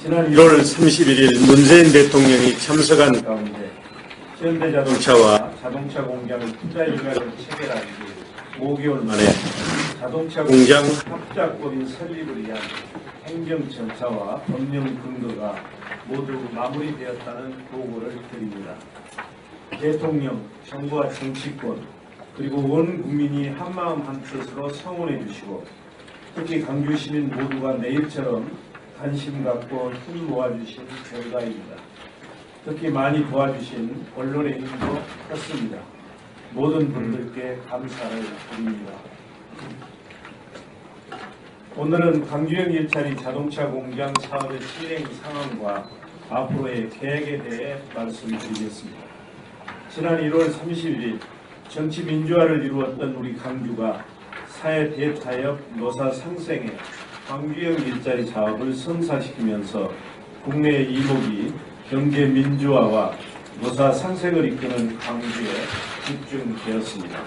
지난 1월 31일 문재인 대통령이 참석한 가운데 현대자동차와 자동차 공장 투자 일각을 체결한 지 5개월 만에 자동차 공장 합작법인 설립을 위한 행정 절차와 법령 근거가 모두 마무리되었다는 보고를 드립니다. 대통령, 정부와 정치권, 그리고 온 국민이 한마음 한뜻으로 성원해 주시고 특히 광주 시민 모두가 내일처럼 관심 갖고 힘 모아주신 결과입니다. 특히 많이 도와주신 언론의 힘도 컸습니다. 모든 분들께 감사를 드립니다. 오늘은 광주형 일자리 자동차 공장 사업의 실행 상황과 앞으로의 계획에 대해 말씀드리겠습니다. 지난 1월 31일 정치 민주화를 이루었던 우리 광주가 사회 대타협, 노사 상생의 광주형 일자리 사업을 성사시키면서 국내의 이목이 경제 민주화와 노사 상생을 이끄는 광주에 집중되었습니다.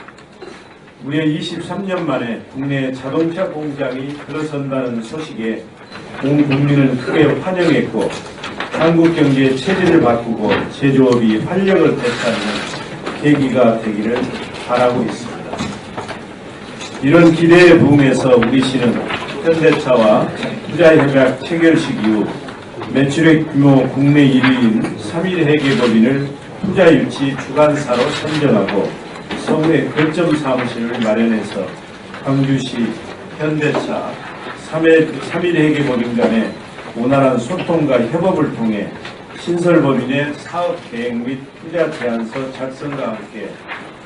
무려 23년 만에 국내 자동차 공장이 들어선다는 소식에 온 국민은 크게 환영했고 한국 경제의 체질을 바꾸고 제조업이 활력을 되찾는 계기가 되기를 바라고 있습니다. 이런 기대에 부응해서 우리 시는 현대차와 투자협약 체결식 이후 매출액 규모 국내 1위인 3.1회계법인을 투자유치 주관사로 선정하고 서울에 거점 사무실을 마련해서 광주시 현대차 3.1회계법인 간의 원활한 소통과 협업을 통해 신설법인의 사업계획 및 투자 제안서 작성과 함께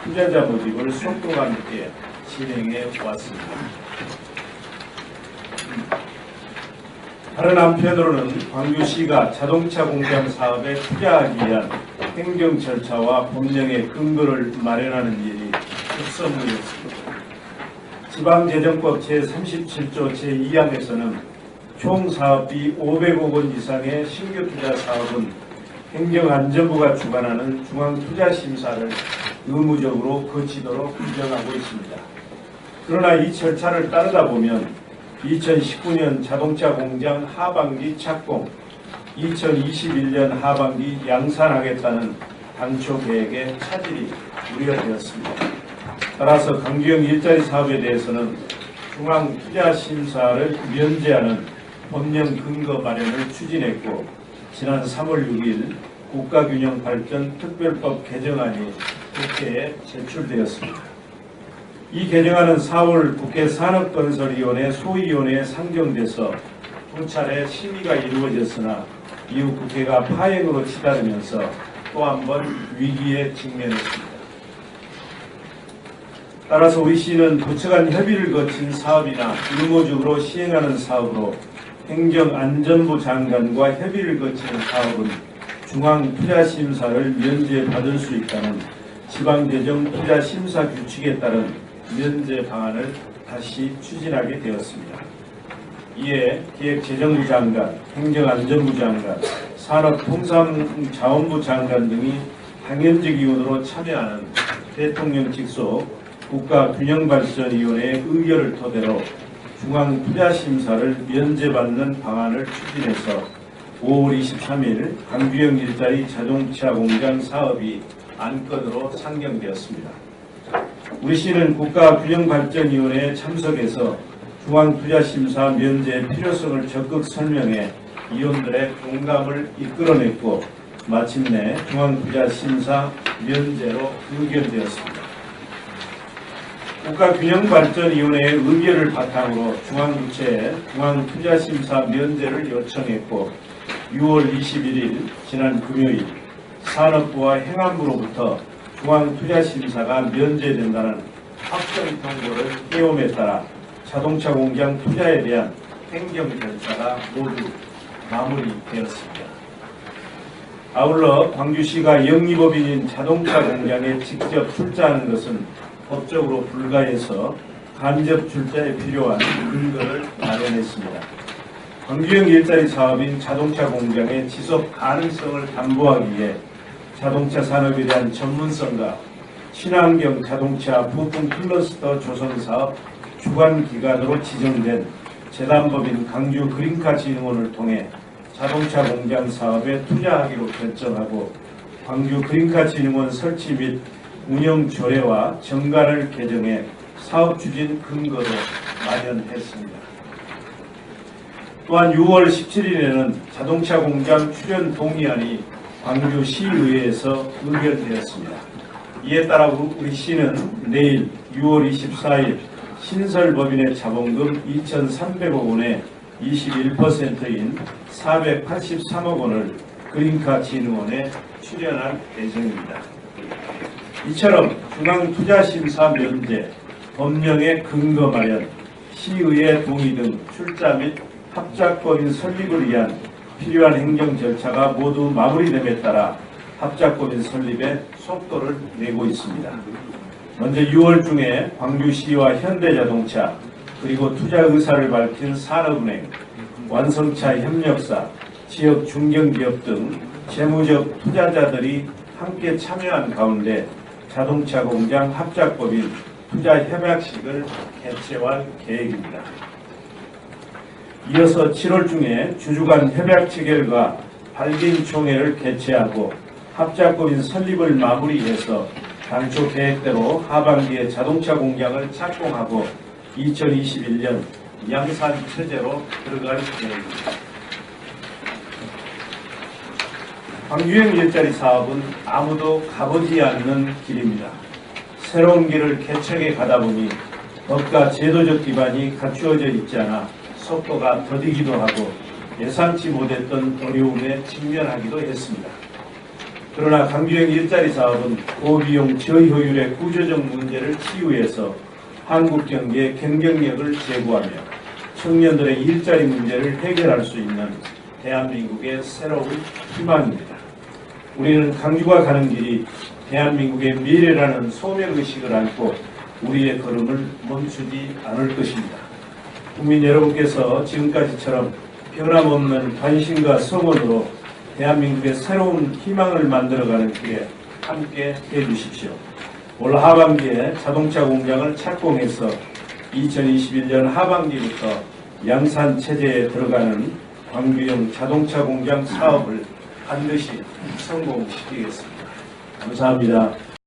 투자자 모집을 속도감 있게 진행해 왔습니다. 다른 한편으로는 광주시가 자동차 공장 사업에 투자하기 위한 행정 절차와 법령의 근거를 마련하는 일이 급선무였습니다. 지방재정법 제37조 제2항에서는 총 사업비 500억 원 이상의 신규 투자 사업은 행정안전부가 주관하는 중앙투자심사를 의무적으로 거치도록 규정하고 있습니다. 그러나 이 절차를 따르다 보면 2019년 자동차 공장 하반기 착공, 2021년 하반기 양산하겠다는 당초 계획에 차질이 우려되었습니다. 따라서 광주형 일자리 사업에 대해서는 중앙투자심사를 면제하는 법령 근거 마련을 추진했고 지난 3월 6일 국가균형발전 특별법 개정안이 국회에 제출되었습니다. 이 개정안은 4월 국회 산업건설위원회 소위원회에 상정돼서 두 차례 심의가 이루어졌으나 이후 국회가 파행으로 치달으면서 또 한 번 위기에 직면했습니다. 따라서 우리 시는 부처 간 협의를 거친 사업이나 의무적으로 시행하는 사업으로 행정안전부 장관과 협의를 거치는 사업은 중앙투자심사를 면제받을 수 있다는 지방재정투자심사 규칙에 따른 면제 방안을 다시 추진하게 되었습니다. 이에 기획재정부 장관, 행정안전부 장관, 산업통상자원부 장관 등이 당연적 이유로 참여하는 대통령 직속 국가균형발전위원회의 의결을 토대로 중앙투자심사를 면제받는 방안을 추진해서 5월 23일 광주형 일자리 자동차 공장 사업이 안건으로 상정되었습니다. 우리 시는 국가균형발전위원회에 참석해서 중앙투자심사 면제의 필요성을 적극 설명해 위원들의 공감을 이끌어냈고 마침내 중앙투자심사 면제로 의결되었습니다. 국가균형발전위원회의 의결을 바탕으로 중앙부처에 중앙투자심사 면제를 요청했고 6월 21일 지난 금요일 산업부와 행안부로부터 중앙투자심사가 면제된다는 확정 통보를 띄움에 따라 자동차 공장 투자에 대한 행정 절차가 모두 마무리되었습니다. 아울러 광주시가 영리법인인 자동차 공장에 직접 출자하는 것은 법적으로 불가해서 간접 출자에 필요한 근거를 마련했습니다. 광주형 일자리 사업인 자동차 공장의 지속 가능성을 담보하기 위해 자동차 산업에 대한 전문성과 친환경 자동차 부품 클러스터 조성 사업 주관 기관으로 지정된 재단법인 광주 그린카 진흥원을 통해 자동차 공장 사업에 투자하기로 결정하고 광주 그린카진흥원 설치 및 운영 조례와 정가를 개정해 사업 추진 근거로 마련했습니다. 또한 6월 17일에는 자동차 공장 출연 동의안이 광주시의회에서 의결되었습니다. 이에 따라 우리 시는 내일 6월 24일 신설법인의 자본금 2,300억 원의 21%인 483억 원을 그린카진흥원에 출연할 예정입니다. 이처럼 중앙투자심사 면제, 법령의 근거 마련, 시의회 동의 등 출자 및 합작법인 설립을 위한 필요한 행정 절차가 모두 마무리됨에 따라 합작법인 설립에 속도를 내고 있습니다. 먼저 6월 중에 광주시와 현대자동차 그리고 투자 의사를 밝힌 산업은행, 완성차 협력사, 지역 중견기업 등 재무적 투자자들이 함께 참여한 가운데 자동차 공장 합작법인 투자 협약식을 개최할 계획입니다. 이어서 7월 중에 주주간 협약 체결과 발기인총회를 개최하고 합작법인 설립을 마무리해서 당초 계획대로 하반기에 자동차 공장을 착공하고 2021년 양산 체제로 들어갈 계획입니다. 광주형 일자리 사업은 아무도 가보지 않는 길입니다. 새로운 길을 개척해 가다 보니 법과 제도적 기반이 갖추어져 있지 않아 속도가 더디기도 하고 예상치 못했던 어려움에 직면하기도 했습니다. 그러나 광주형 일자리 사업은 고비용 저효율의 구조적 문제를 치유해서 한국 경제에 경쟁력을 제고하며 청년들의 일자리 문제를 해결할 수 있는 대한민국의 새로운 희망입니다. 우리는 광주가 가는 길이 대한민국의 미래라는 소명의식을 안고 우리의 걸음을 멈추지 않을 것입니다. 국민 여러분께서 지금까지처럼 변함없는 관심과 성원으로 대한민국의 새로운 희망을 만들어가는 길에 함께 해주십시오. 올 하반기에 자동차 공장을 착공해서 2021년 하반기부터 양산 체제에 들어가는 광주형 자동차 공장 사업을 반드시 성공시키겠습니다. 감사합니다.